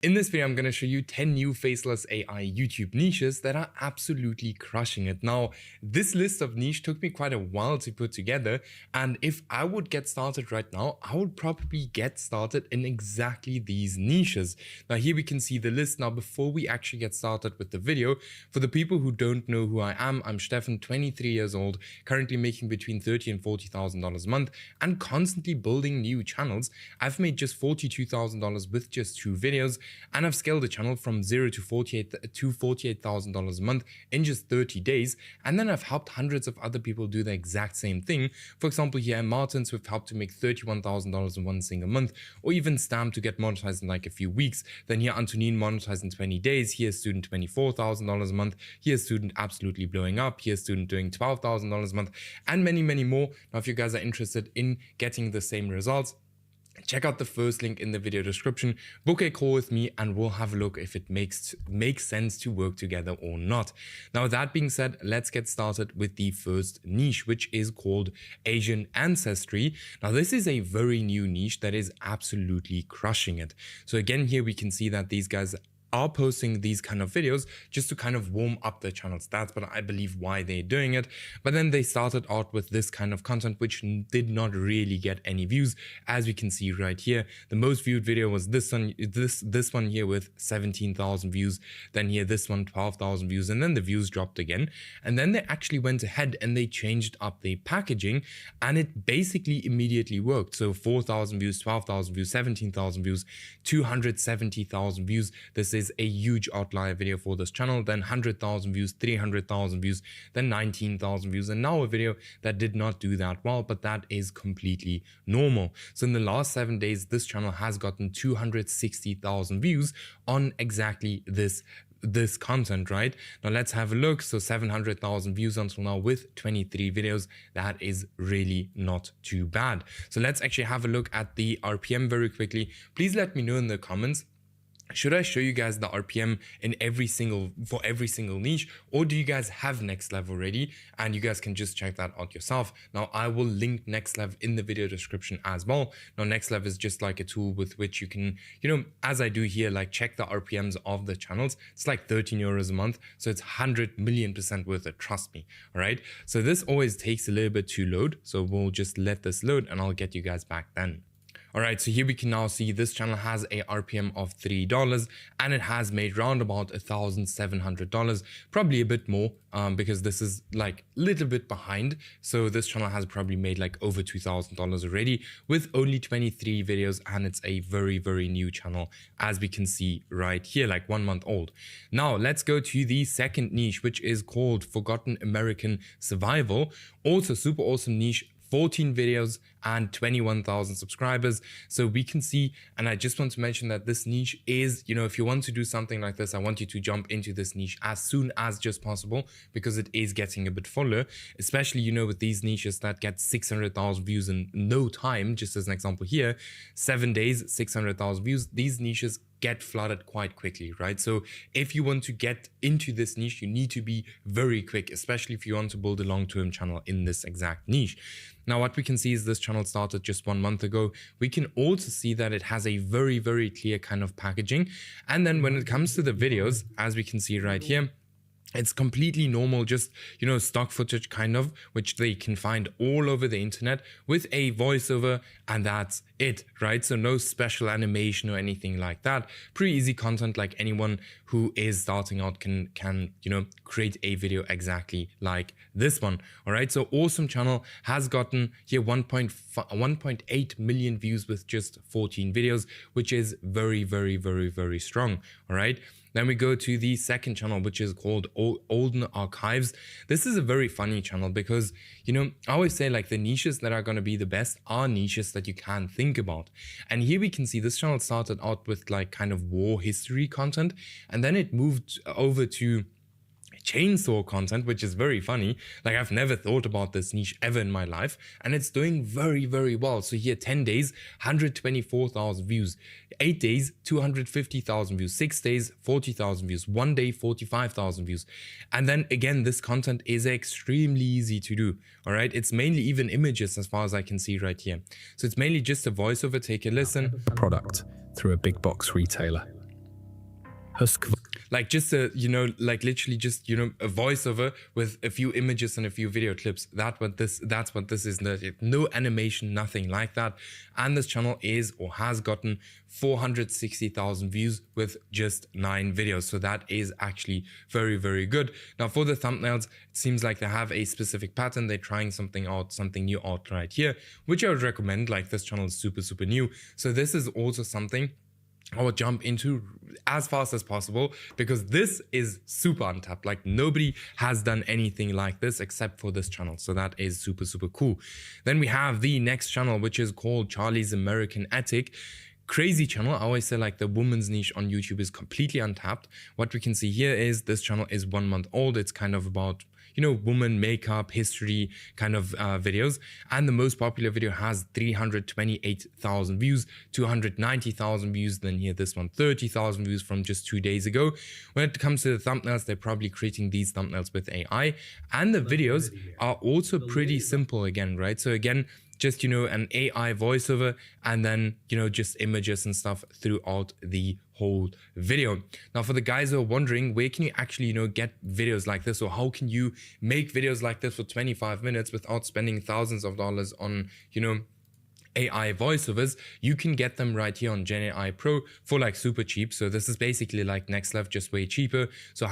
In this video, I'm going to show you 10 new faceless AI YouTube niches that are absolutely crushing it. Now, this list of niche took me quite a while to put together, and if I would get started right now, I would probably get started in exactly these niches. Now, here we can see the list. Now, before we actually get started with the video, for the people who don't know who I am, I'm Stefan, 23 years old, currently making between $30,000 and $40,000 a month, and constantly building new channels. I've made just $42,000 with just 2 videos. And I've scaled the channel from $0 to $48,000 a month in just 30 days. And then I've helped hundreds of other people do the exact same thing. For example, here Martins, we've helped to make $31,000 in one single month, or even Stam to get monetized in like a few weeks. Then here Antonin monetized in 20 days. Here Student $24,000 a month. Here Student absolutely blowing up. Here Student doing $12,000 a month, and many, many more. Now, if you guys are interested in getting the same results, check out the first link in the video description, book a call with me, and we'll have a look if it makes sense to work together or not. Now, that being said, let's get started with the first niche, which is called Asian ancestry. Now, this is a very new niche that is absolutely crushing it. So again, here we can see that these guys are posting these kind of videos just to kind of warm up their channel stats, but I believe why they're doing it. But then they started out with this kind of content, which did not really get any views. As we can see right here, the most viewed video was this one here with 17,000 views. Then here, this one, 12,000 views. And then the views dropped again. And then they actually went ahead and they changed up the packaging, and it basically immediately worked. So 4,000 views, 12,000 views, 17,000 views, 270,000 views. This is a huge outlier video for this channel. Then 100,000 views, 300,000 views, then 19,000 views, and now a video that did not do that well, but that is completely normal. So in the last 7 days, this channel has gotten 260,000 views on exactly this content, right? Now let's have a look. So 700,000 views until now with 23 videos. That is really not too bad. So let's actually have a look at the RPM very quickly. Please let me know in the comments, should I show you guys the RPM in for every single niche, or do you guys have Next Level already and you guys can just check that out yourself? Now, I will link Next Level in the video description as well. Now, Next Level is just like a tool with which you can, as I do here, like check the RPMs of the channels. It's like 13 euros a month. So it's 100 million% worth it. Trust me. All right. So this always takes a little bit to load. So we'll just let this load and I'll get you guys back then. All right, so here we can now see this channel has a RPM of $3 and it has made round about $1,700, probably a bit more because this is like a little bit behind. So this channel has probably made like over $2,000 already with only 23 videos, and it's a very, very new channel, as we can see right here, like 1 month old. Now let's go to the second niche, which is called Forgotten American Survival. Also super awesome niche. 14 videos and 21,000 subscribers. So we can see, and I just want to mention that this niche is, if you want to do something like this, I want you to jump into this niche as soon as just possible, because it is getting a bit fuller, especially, with these niches that get 600,000 views in no time. Just as an example here, 7 days, 600,000 views. These niches get flooded quite quickly, right? So if you want to get into this niche, you need to be very quick, especially if you want to build a long-term channel in this exact niche. Now, what we can see is this channel started just 1 month ago. We can also see that it has a very, very clear kind of packaging. And then when it comes to the videos, as we can see right here, it's completely normal, just, stock footage kind of, which they can find all over the internet with a voiceover, and that's it, right? So no special animation or anything like that. Pretty easy content, like anyone who is starting out can create a video exactly like this one. All right, so awesome channel, has gotten here 1.8 million views with just 14 videos, which is very, very, very, very strong. All right. Then we go to the second channel, which is called Olden Archives. This is a very funny channel because, I always say like the niches that are going to be the best are niches that you can think about. And here we can see this channel started out with like kind of war history content, and then it moved over to chainsaw content, which is very funny. Like, I've never thought about this niche ever in my life, and it's doing very, very well. So here, 10 days, 124,000 views, 8 days, 250,000 views, 6 days, 40,000 views, 1 day, 45,000 views. And then again, this content is extremely easy to do. All right, it's mainly even images as far as I can see right here. So it's mainly just a voiceover. Take a listen. Product through a big box retailer. like just a, you know, like literally just, you know, a voiceover with a few images and a few video clips. That's what this is. No animation, nothing like that. And this channel is or has gotten 460,000 views with just 9 videos. So that is actually very, very good. Now for the thumbnails, it seems like they have a specific pattern. They're trying something new out right here, which I would recommend. Like this channel is super, super new. So this is also something I would jump into as fast as possible, because this is super untapped. Like nobody has done anything like this except for this channel. So that is super, super cool. Then we have the next channel, which is called Charlie's American Attic. Crazy channel. I always say like the woman's niche on YouTube is completely untapped. What we can see here is this channel is 1 month old. It's kind of about, you know, woman makeup, history kind of videos. And the most popular video has 328,000 views, 290,000 views. Then here, this one, 30,000 views from just 2 days ago. When it comes to the thumbnails, they're probably creating these thumbnails with AI. And the videos are also pretty simple again, right? So again, just, you know, an AI voiceover and then, you know, just images and stuff throughout the whole video. Now, for the guys who are wondering, where can you actually, you know, get videos like this, or how can you make videos like this for 25 minutes without spending thousands of dollars on, you know, AI voiceovers? You can get them right here on Gen AI Pro for like super cheap. So this is basically like next level, just way cheaper. So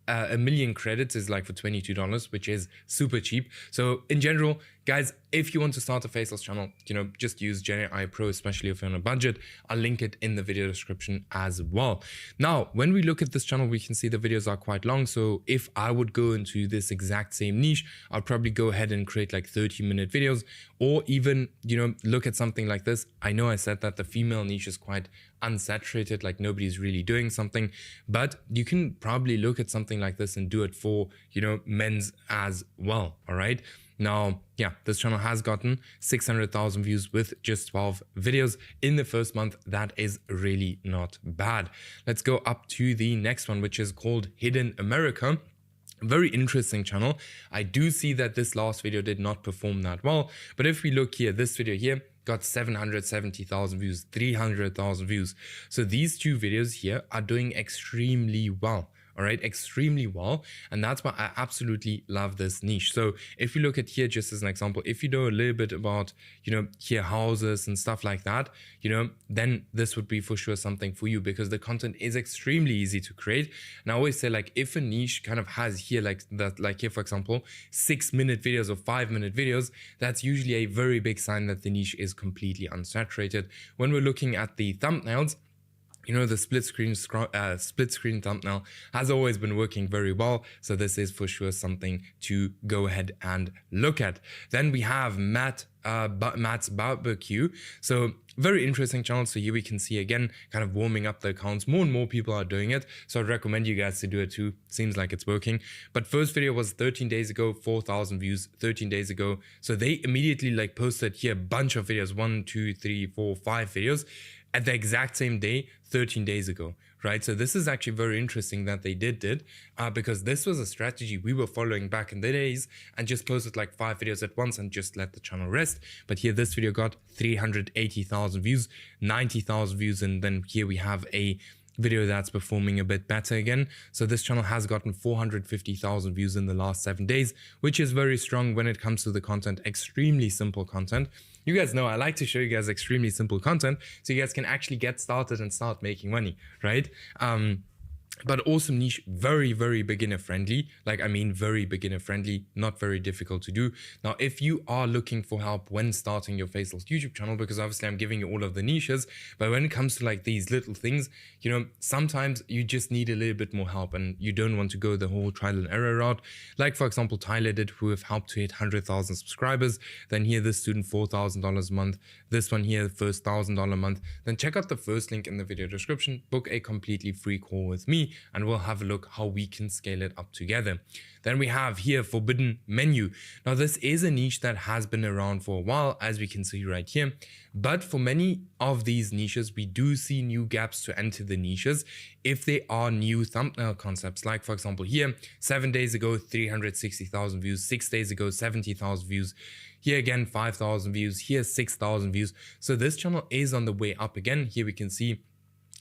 a million credits is like for $22, which is super cheap. So in general, guys, if you want to start a Faceless channel, you know, just use Gen AI Pro, especially if you're on a budget. I'll link it in the video description as well. Now, when we look at this channel, we can see the videos are quite long. So if I would go into this exact same niche, I'll probably go ahead and create like 30-minute videos, or even, you know, look at something like this. I know I said that the female niche is quite unsaturated, like nobody's really doing something, but you can probably look at something like this and do it for, you know, men's as well. All right. Now, yeah, this channel has gotten 600,000 views with just 12 videos in the first month. That is really not bad. Let's go up to the next one, which is called Hidden America. Very interesting channel. I do see that this last video did not perform that well, but if we look here, this video here got 770,000 views, 300,000 views. So these two videos here are doing extremely well. All right, extremely well. And that's why I absolutely love this niche. So if you look at here, just as an example, if you know a little bit about, you know, here houses and stuff like that, you know, then this would be for sure something for you, because the content is extremely easy to create. And I always say, like, if a niche kind of has here like that, like here, for example, 6-minute videos or 5-minute videos, that's usually a very big sign that the niche is completely unsaturated. When we're looking at the thumbnails, you know, the split screen thumbnail has always been working very well. So this is for sure something to go ahead and look at. Then we have Matt's Barbecue. So very interesting channel. So here we can see again, kind of warming up the accounts. More and more people are doing it. So I'd recommend you guys to do it too. Seems like it's working. But first video was 13 days ago, 4,000 views 13 days ago. So they immediately like posted here a bunch of videos, 1, 2, 3, 4, 5 videos at the exact same day, 13 days ago, right? So this is actually very interesting that they did because this was a strategy we were following back in the days, and just posted like 5 videos at once and just let the channel rest. But here, this video got 380,000 views, 90,000 views. And then here we have a video that's performing a bit better again. So this channel has gotten 450,000 views in the last 7 days, which is very strong when it comes to the content. Extremely simple content. You guys know I like to show you guys extremely simple content so you guys can actually get started and start making money, right? But awesome niche, very, very beginner friendly. Like, I mean, very beginner friendly, not very difficult to do. Now, if you are looking for help when starting your Faceless YouTube channel, because obviously I'm giving you all of the niches, but when it comes to like these little things, you know, sometimes you just need a little bit more help and you don't want to go the whole trial and error route. Like, for example, Tyler did, who have helped to hit 100,000 subscribers. Then here, this student, $4,000 a month. This one here, first $1,000 a month. Then check out the first link in the video description, book a completely free call with me, and we'll have a look how we can scale it up together. Then we have here Forbidden Menu. Now, this is a niche that has been around for a while, as we can see right here. But for many of these niches, we do see new gaps to enter the niches if they are new thumbnail concepts. Like, for example, here, 7 days ago, 360,000 views, 6 days ago, 70,000 views. Here again, 5,000 views, here 6,000 views. So this channel is on the way up again. Here we can see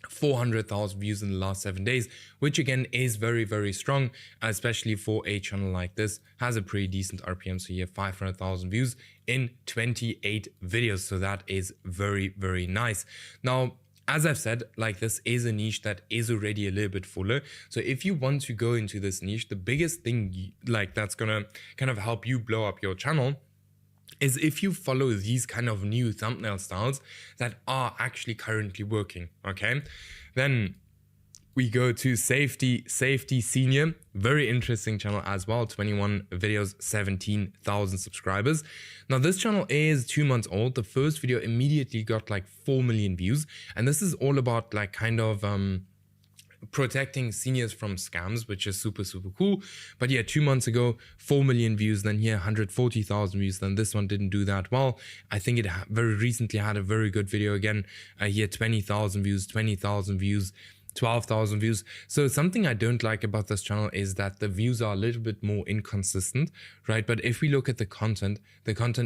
400,000 views in the last 7 days, which again is very, very strong, especially for a channel like this. Has a pretty decent RPM. So you have 500,000 views in 28 videos. So that is very, very nice. Now, as I've said, like, this is a niche that is already a little bit fuller. So if you want to go into this niche, the biggest thing like that's gonna kind of help you blow up your channel is if you follow these kind of new thumbnail styles that are actually currently working, okay? Then we go to Safety Senior, very interesting channel as well, 21 videos, 17,000 subscribers. Now this channel is 2 months old. The first video immediately got like 4 million views, and this is all about like kind of protecting seniors from scams, which is super, super cool. But yeah, 2 months ago, 4 million views, then here 140,000 views. Then this one didn't do that well. I think it very recently had a very good video again. Here 20,000 views, 20,000 views, 12,000 views. So something I don't like about this channel is that the views are a little bit more inconsistent, right? But if we look at the content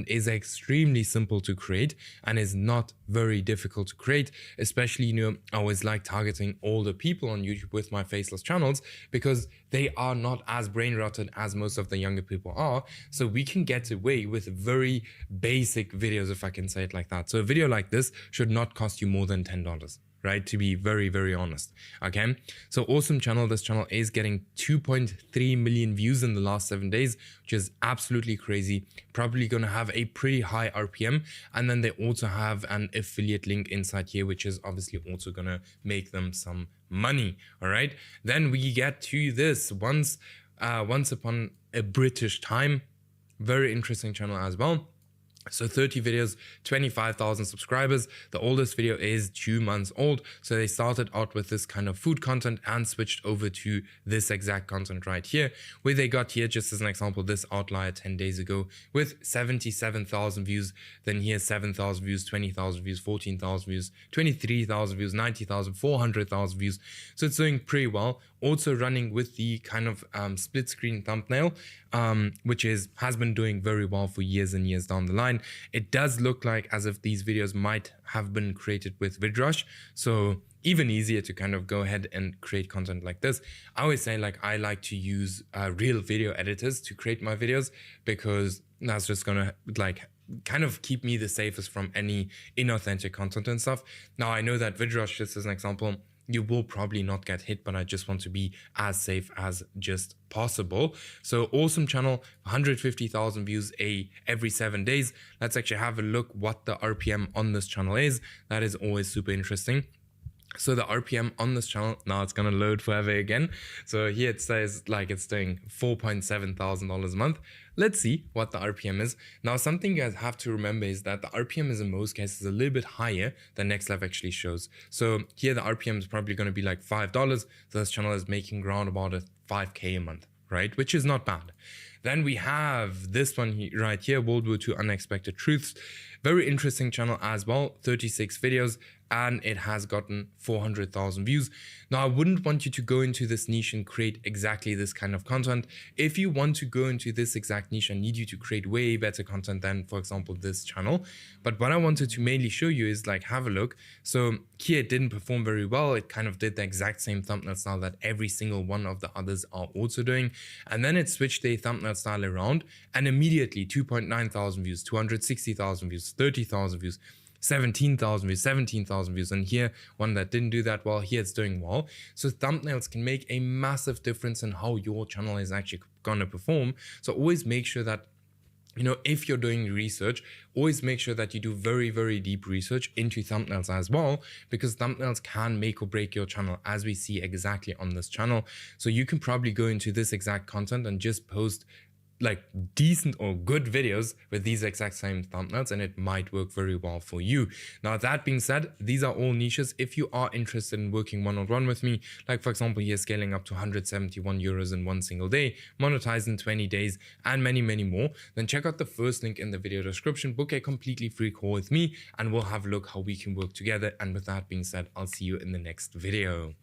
is extremely simple to create and is not very difficult to create, especially, you know, I always like targeting older people on YouTube with my faceless channels because they are not as brain rotted as most of the younger people are. So we can get away with very basic videos, if I can say it like that. So a video like this should not cost you more than $10. Right, to be very, very honest. Okay, so awesome channel. This channel is getting 2.3 million views in the last 7 days, which is absolutely crazy. Probably gonna have a pretty high RPM, and then they also have an affiliate link inside here, which is obviously also gonna make them some money. All right, then we get to this once upon a British time. Very interesting channel as well. So 30 videos, 25,000 subscribers. The oldest video is 2 months old. So they started out with this kind of food content and switched over to this exact content right here, where they got here, just as an example, this outlier 10 days ago with 77,000 views. Then here 7,000 views, 20,000 views, 14,000 views, 23,000 views, 90,000, 400,000 views. So it's doing pretty well. Also running with the kind of split screen thumbnail, which has been doing very well for years and years down the line. It does look like as if these videos might have been created with VidRush, so even easier to kind of go ahead and create content like this. I always say, like, I like to use real video editors to create my videos because that's just gonna like kind of keep me the safest from any inauthentic content and stuff. Now I know that VidRush, just as an example, you will probably not get hit, but I just want to be as safe as just possible. So awesome channel, 150,000 views every 7 days. Let's actually have a look what the RPM on this channel is. That is always super interesting. So the RPM on this channel, now it's gonna load forever again. So here it says like it's doing $4,700 a month. Let's see what the RPM is. Now, something you guys have to remember is that the RPM is in most cases a little bit higher than Next Life actually shows. So here the RPM is probably gonna be like $5. So this channel is making around about a 5K a month, right? Which is not bad. Then we have this one right here, World War II Unexpected Truths. Very interesting channel as well, 36 videos, and it has gotten 400,000 views. Now, I wouldn't want you to go into this niche and create exactly this kind of content. If you want to go into this exact niche, I need you to create way better content than, for example, this channel. But what I wanted to mainly show you is like, have a look. So here it didn't perform very well. It kind of did the exact same thumbnail style that every single one of the others are also doing. And then it switched the thumbnail style around and immediately 2.9 thousand views, 260,000 views, 30,000 views, 17,000 views, 17,000 views, and here one that didn't do that well. Here it's doing well. So thumbnails can make a massive difference in how your channel is actually gonna perform. So always make sure that, you know, if you're doing research, always make sure that you do very, very deep research into thumbnails as well, because thumbnails can make or break your channel, as we see exactly on this channel. So you can probably go into this exact content and just post like decent or good videos with these exact same thumbnails, and it might work very well for you. Now, that being said, these are all niches. If you are interested in working one-on-one with me, like for example here, scaling up to 171 euros in one single day, monetize in 20 days, and many, many more, then check out the first link in the video description, book a completely free call with me, and we'll have a look how we can work together. And with that being said, I'll see you in the next video.